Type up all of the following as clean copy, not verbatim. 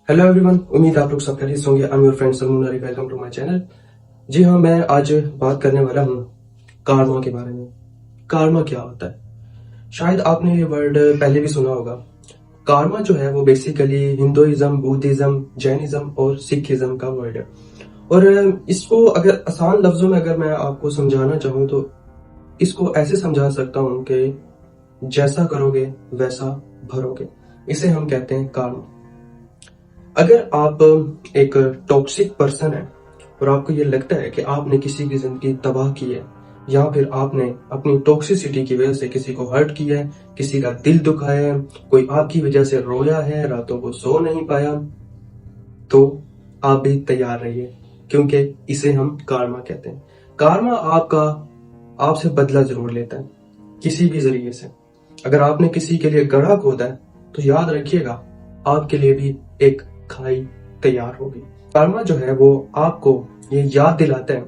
Hello everyone, उम्मीद आप लोग सब खैरियत से होंगे। I am your friend Salman Ali, welcome to my channel. जी हाँ, मैं आज बात करने वाला हूँ कार्मा के बारे में। कार्मा क्या होता है? शायद आपने ये वर्ड पहले भी सुना होगा। कार्मा जो है वो बेसिकली हिंदुइज्म, बुद्धिज्म, जैनिज्म और सिखिज्म का वर्ड है। और इसको अगर आसान लफ्जों में अगर मैं आपको समझाना चाहूँ तो इसको ऐसे समझा सकता हूँ कि जैसा करोगे वैसा भरोगे। इसे हम कहते हैं कार्मा। अगर आप एक टॉक्सिक पर्सन है और आपको ये लगता है कि आपने किसी की जिंदगी तबाह की है या फिर आपने अपनी टॉक्सिसिटी की वजह से किसी को हर्ट किया है, किसी का दिल दुखाया है, कोई आपकी वजह से रोया है, रातों को सो नहीं पाया, तो आप भी तैयार रहिए, क्योंकि इसे हम कार्मा कहते हैं। कार्मा आपसे बदला जरूर लेता है किसी भी जरिए से। अगर आपने किसी के लिए गड्ढा खोदा है तो याद रखिएगा आपके लिए भी एक खाई तैयार होगी। कर्मा जो है वो आपको ये याद दिलाता है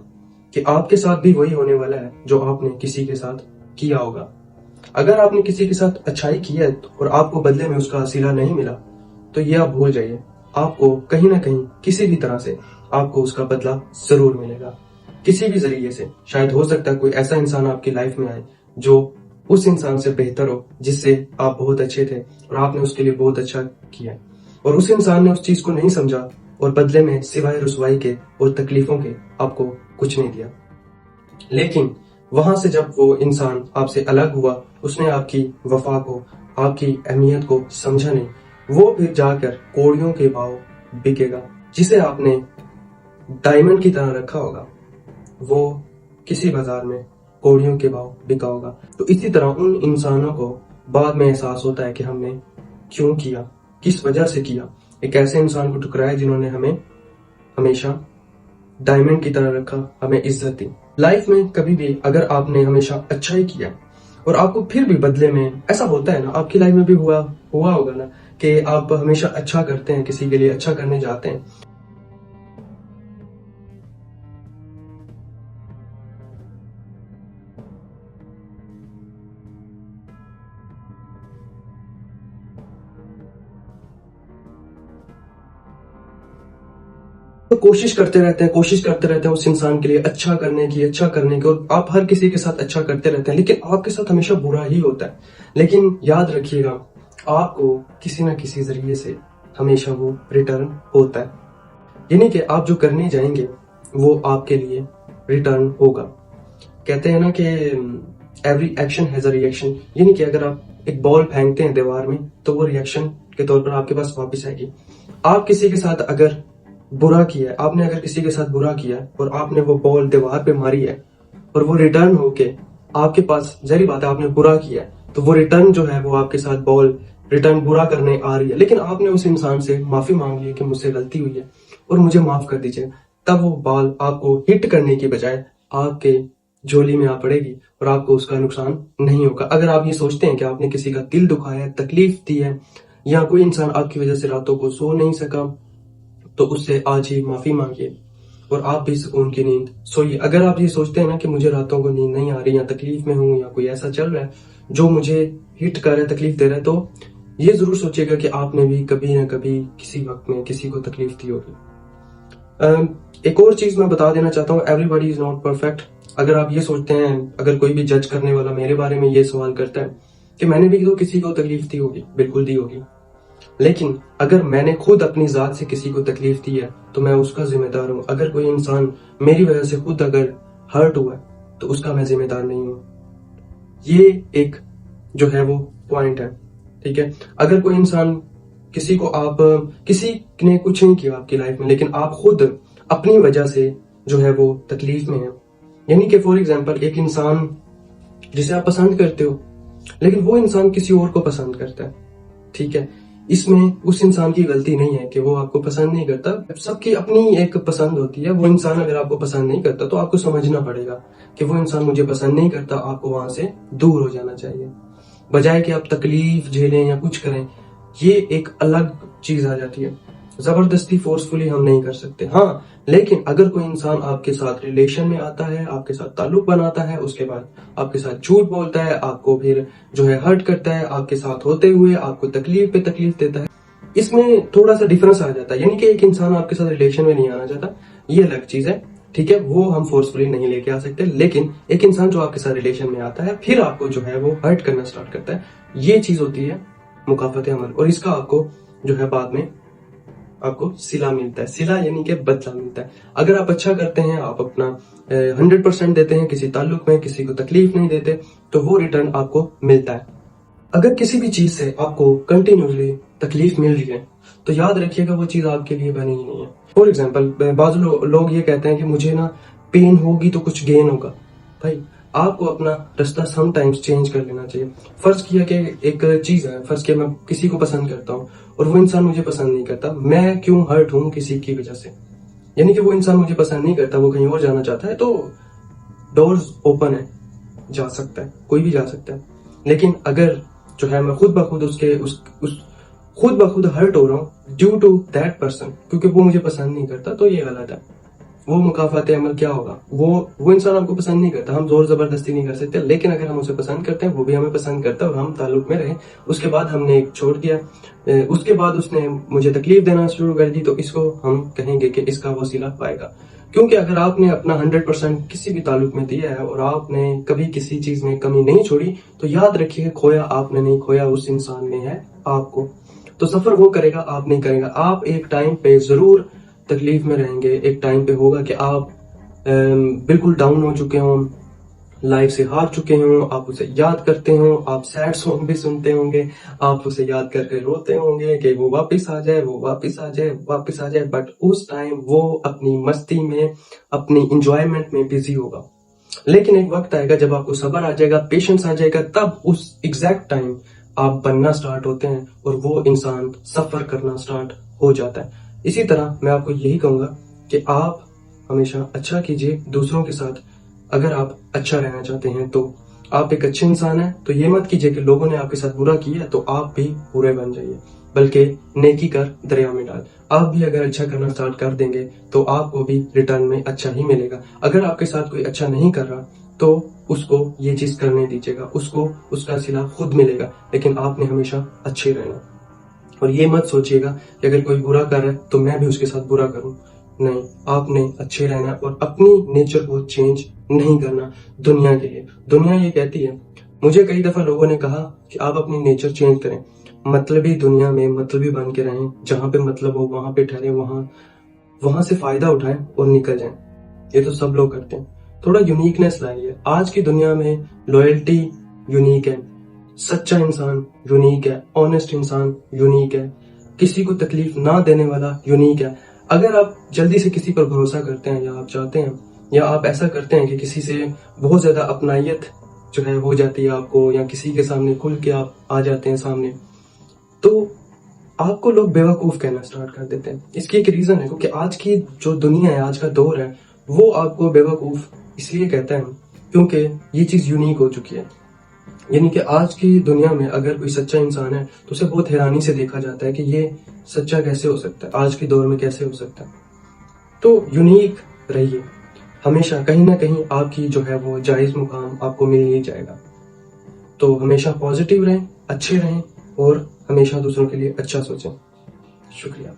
कि आपके साथ भी वही होने वाला है जो आपने किसी के साथ किया होगा। अगर आपने किसी के साथ अच्छाई की है और आपको बदले में उसका सिला नहीं मिला तो ये आप भूल जाइए, आपको कहीं ना कहीं किसी भी तरह से आपको उसका बदला जरूर मिलेगा, किसी भी जरिए से। शायद हो सकता है कोई ऐसा इंसान आपकी लाइफ में आए जो उस इंसान से बेहतर हो, जिससे आप बहुत अच्छे थे और आपने उसके लिए बहुत अच्छा किया, और उस इंसान ने उस चीज को नहीं समझा और बदले में सिवाय रुसवाई के और तकलीफों के आपको कुछ नहीं दिया। लेकिन वहां से जब वो इंसान आपसे अलग हुआ, उसने आपकी वफा को, आपकी अहमियत को समझा नहीं, वो फिर जाकर कौड़ियों के भाव बिकेगा। जिसे आपने डायमंड की तरह रखा होगा वो किसी बाजार में कौड़ियों के भाव बिका होगा। तो इसी तरह उन इंसानों को बाद में एहसास होता है कि हमने क्यों किया, किस वजह से किया। एक ऐसे इंसान को ठुकराया जिन्होंने हमें हमेशा डायमंड की तरह रखा, हमें इज्जत दी। लाइफ में कभी भी अगर आपने हमेशा अच्छा ही किया और आपको फिर भी बदले में ऐसा होता है ना, आपकी लाइफ में भी हुआ होगा ना कि आप हमेशा अच्छा करते हैं, किसी के लिए अच्छा करने जाते हैं, तो कोशिश करते रहते हैं उस इंसान के लिए अच्छा करने की, और आप हर किसी के साथ अच्छा करते रहते हैं, लेकिन आपके साथ हमेशा बुरा ही होता है। लेकिन याद रखिएगा, आपको किसी ना किसी जरिए से हमेशा वो रिटर्न होता है। यानी कि आप जो करने जाएंगे वो आपके लिए रिटर्न होगा। कहते हैं ना कि every action has a reaction. यानी कि अगर आप एक बॉल फेंकते हैं दीवार में तो वो रिएक्शन के तौर पर आपके पास वापस आएगी। आप किसी के साथ अगर बुरा किया है, आपने अगर किसी के साथ बुरा किया है और आपने वो बॉल दीवार पे मारी है और वो रिटर्न होके आपके पास, जहरी बात है आपने बुरा किया है तो वो रिटर्न जो है वो आपके साथ बॉल रिटर्न बुरा करने आ रही है, लेकिन आपने उस इंसान से माफी मांग ली है कि मुझसे गलती हुई है और मुझे माफ कर दीजिए, तब वो बॉल आपको हिट करने की बजाय आपके झोली में आ पड़ेगी और आपको उसका नुकसान नहीं होगा। अगर आप ये सोचते हैं कि आपने किसी का दिल दुखाया है, तकलीफ दी है, या कोई इंसान आपकी वजह से रातों को सो नहीं सका, तो उससे आज ही माफी मांगिए और आप भी सुकून की नींद सोइए। अगर आप ये सोचते हैं ना कि मुझे रातों को नींद नहीं आ रही, या तकलीफ में हूं, या कोई ऐसा चल रहा है जो मुझे हिट कर रहा है, तकलीफ दे रहा है, तो ये जरूर सोचिएगा कि आपने भी कभी ना कभी किसी वक्त में किसी को तकलीफ दी होगी। एक और चीज मैं बता देना चाहता हूँ, एवरीबॉडी इज नॉट परफेक्ट। अगर आप ये सोचते हैं, अगर कोई भी जज करने वाला मेरे बारे में ये सवाल करता है कि मैंने भी तो किसी को तकलीफ दी होगी, बिल्कुल दी होगी, लेकिन अगर मैंने खुद अपनी जात से किसी को तकलीफ दी है तो मैं उसका जिम्मेदार हूं। अगर कोई इंसान मेरी वजह से खुद अगर हर्ट हुआ है तो उसका मैं जिम्मेदार नहीं हूं। ये एक जो है वो पॉइंट है, ठीक है। अगर कोई इंसान किसी ने कुछ नहीं किया आपकी लाइफ में, लेकिन आप खुद अपनी वजह से जो है वो तकलीफ में है, यानी कि फॉर एग्जाम्पल एक इंसान जिसे आप पसंद करते हो लेकिन वो इंसान किसी और को पसंद करता है, ठीक है, इसमें उस इंसान की गलती नहीं है कि वो आपको पसंद नहीं करता। सबकी अपनी एक पसंद होती है। वो इंसान अगर आपको पसंद नहीं करता तो आपको समझना पड़ेगा कि वो इंसान मुझे पसंद नहीं करता, आपको वहां से दूर हो जाना चाहिए, बजाय कि आप तकलीफ झेलें या कुछ करें। ये एक अलग चीज आ जाती है। जबरदस्ती फोर्सफुली हम नहीं कर सकते, हाँ, लेकिन अगर कोई इंसान आपके साथ रिलेशन में आता है, आपके साथ ताल्लुक बनाता है, उसके बाद आपके साथ झूठ बोलता है, आपको फिर जो है हर्ट करता है, आपके साथ होते हुए आपको तकलीफ पे तकलीफ देता है, इसमें थोड़ा सा डिफरेंस आ जाता है। यानी कि एक इंसान आपके साथ रिलेशन में नहीं आना चाहता, ये अलग चीज है, ठीक है, वो हम फोर्सफुली नहीं लेके आ सकते। लेकिन एक इंसान जो आपके साथ रिलेशन में आता है फिर आपको जो है वो हर्ट करना स्टार्ट करता है, ये चीज होती है मुकाफत अमल। और इसका आपको जो है बाद में आपको सिला मिलता है। सिला यानी कि बदला मिलता है। अगर आप अच्छा करते हैं, आप अपना 100% देते हैं किसी ताल्लुक में, किसी को तकलीफ नहीं देते, तो वो रिटर्न आपको मिलता है। अगर किसी भी चीज से आपको कंटिन्यूसली तकलीफ मिल रही है तो याद रखिएगा वो चीज आपके लिए बनी ही नहीं है। फॉर एग्जाम्पल बाज लोग ये कहते हैं कि मुझे ना पेन होगी तो कुछ गेन होगा। भाई आपको अपना रास्ता समटाइम्स चेंज कर लेना चाहिए। फर्ज किया कि एक चीज है, फर्ज किया मैं किसी को पसंद करता हूँ और वो इंसान मुझे पसंद नहीं करता, मैं क्यों हर्ट हूं किसी की वजह से, यानी कि वो इंसान मुझे पसंद नहीं करता, वो कहीं और जाना चाहता है, तो डोर्स ओपन है, जा सकता है, कोई भी जा सकता है। लेकिन अगर जो है मैं खुद ब खुद उसके खुद ब खुद हर्ट हो रहा हूँ ड्यू टू दैट पर्सन, क्योंकि वो मुझे पसंद नहीं करता, तो ये गलत है। वो मुकाफात अमल क्या होगा, वो इंसान आपको पसंद नहीं करता, हम जोर जबरदस्ती नहीं कर सकते। लेकिन अगर हम उसे पसंद करते हैं, वो भी हमें पसंद करता है और हम ताल्लुक में रहे, उसके बाद हमने एक छोड़ दिया, उसके बाद उसने मुझे तकलीफ देना शुरू कर दी, तो इसको हम कहेंगे कि इसका वसीला पाएगा। क्योंकि अगर आपने अपना 100% किसी भी ताल्लुक में दिया है और आपने कभी किसी चीज में कमी नहीं छोड़ी, तो याद रखिए खोया आपने नहीं, खोया उस इंसान ने है आपको। तो सफर वो करेगा, आप नहीं करेगा। आप एक टाइम पे जरूर तकलीफ में रहेंगे, एक टाइम पे होगा कि आप बिल्कुल डाउन हो चुके हो, लाइफ से हार चुके हो, आप उसे याद करते हो, आप सैड सॉन्ग भी सुनते होंगे, आप उसे याद करके रोते होंगे कि वो वापस आ जाए, वो वापस आ जाए, वापस आ जाए। बट उस टाइम वो अपनी मस्ती में, अपनी इंजॉयमेंट में बिजी होगा। लेकिन एक वक्त आएगा जब आपको सब्र आ जाएगा, पेशेंस आ जाएगा, तब उस एग्जैक्ट टाइम आप बनना स्टार्ट होते हैं और वो इंसान सफर करना स्टार्ट हो जाता है। इसी तरह मैं आपको यही कहूंगा कि आप हमेशा अच्छा कीजिए दूसरों के साथ। अगर आप अच्छा रहना चाहते हैं तो आप एक अच्छे इंसान हैं, तो ये मत कीजिए कि लोगों ने आपके साथ बुरा किया तो आप भी बुरे बन जाइए, बल्कि नेकी कर दरिया में डाल। आप भी अगर अच्छा करना स्टार्ट कर देंगे तो आपको भी रिटर्न में अच्छा ही मिलेगा। अगर आपके साथ कोई अच्छा नहीं कर रहा तो उसको ये चीज करने दीजिएगा, उसको उसका सिला खुद मिलेगा। लेकिन आपने हमेशा अच्छे रहना, और ये मत सोचिएगा कि अगर कोई बुरा कर रहा है तो मैं भी उसके साथ बुरा करूं। नहीं, आपने अच्छे रहना और अपनी नेचर को चेंज नहीं करना दुनिया के लिए। दुनिया ये कहती है, मुझे कई दफा लोगों ने कहा कि आप अपनी नेचर चेंज करें, मतलबी दुनिया में मतलबी बन के रहें, जहां पे मतलब हो वहां पे ठहरे, वहां से फायदा उठाएं और निकल जाएं। ये तो सब लोग करते हैं। थोड़ा यूनिकनेस लाइए। आज की दुनिया में लॉयल्टी यूनिक है, सच्चा इंसान यूनिक है, ऑनेस्ट इंसान यूनिक है, किसी को तकलीफ ना देने वाला यूनिक है। अगर आप जल्दी से किसी पर भरोसा करते हैं, या आप चाहते हैं, या आप ऐसा करते हैं कि किसी से बहुत ज्यादा अपनायत जो है हो जाती है आपको, या किसी के सामने खुल के आप आ जाते हैं सामने, तो आपको लोग बेवकूफ कहना स्टार्ट कर देते हैं। इसकी एक रीजन है, क्योंकि आज की जो दुनिया है, आज का दौर है, वो आपको बेवकूफ इसलिए कहता है क्योंकि ये चीज यूनिक हो चुकी है। यानी कि आज की दुनिया में अगर कोई सच्चा इंसान है तो उसे बहुत हैरानी से देखा जाता है कि ये सच्चा कैसे हो सकता है, आज के दौर में कैसे हो सकता है। तो यूनिक रहिए हमेशा, कहीं ना कहीं आपकी जो है वो जायज मुकाम आपको मिल ही जाएगा। तो हमेशा पॉजिटिव रहें, अच्छे रहें और हमेशा दूसरों के लिए अच्छा सोचें। शुक्रिया।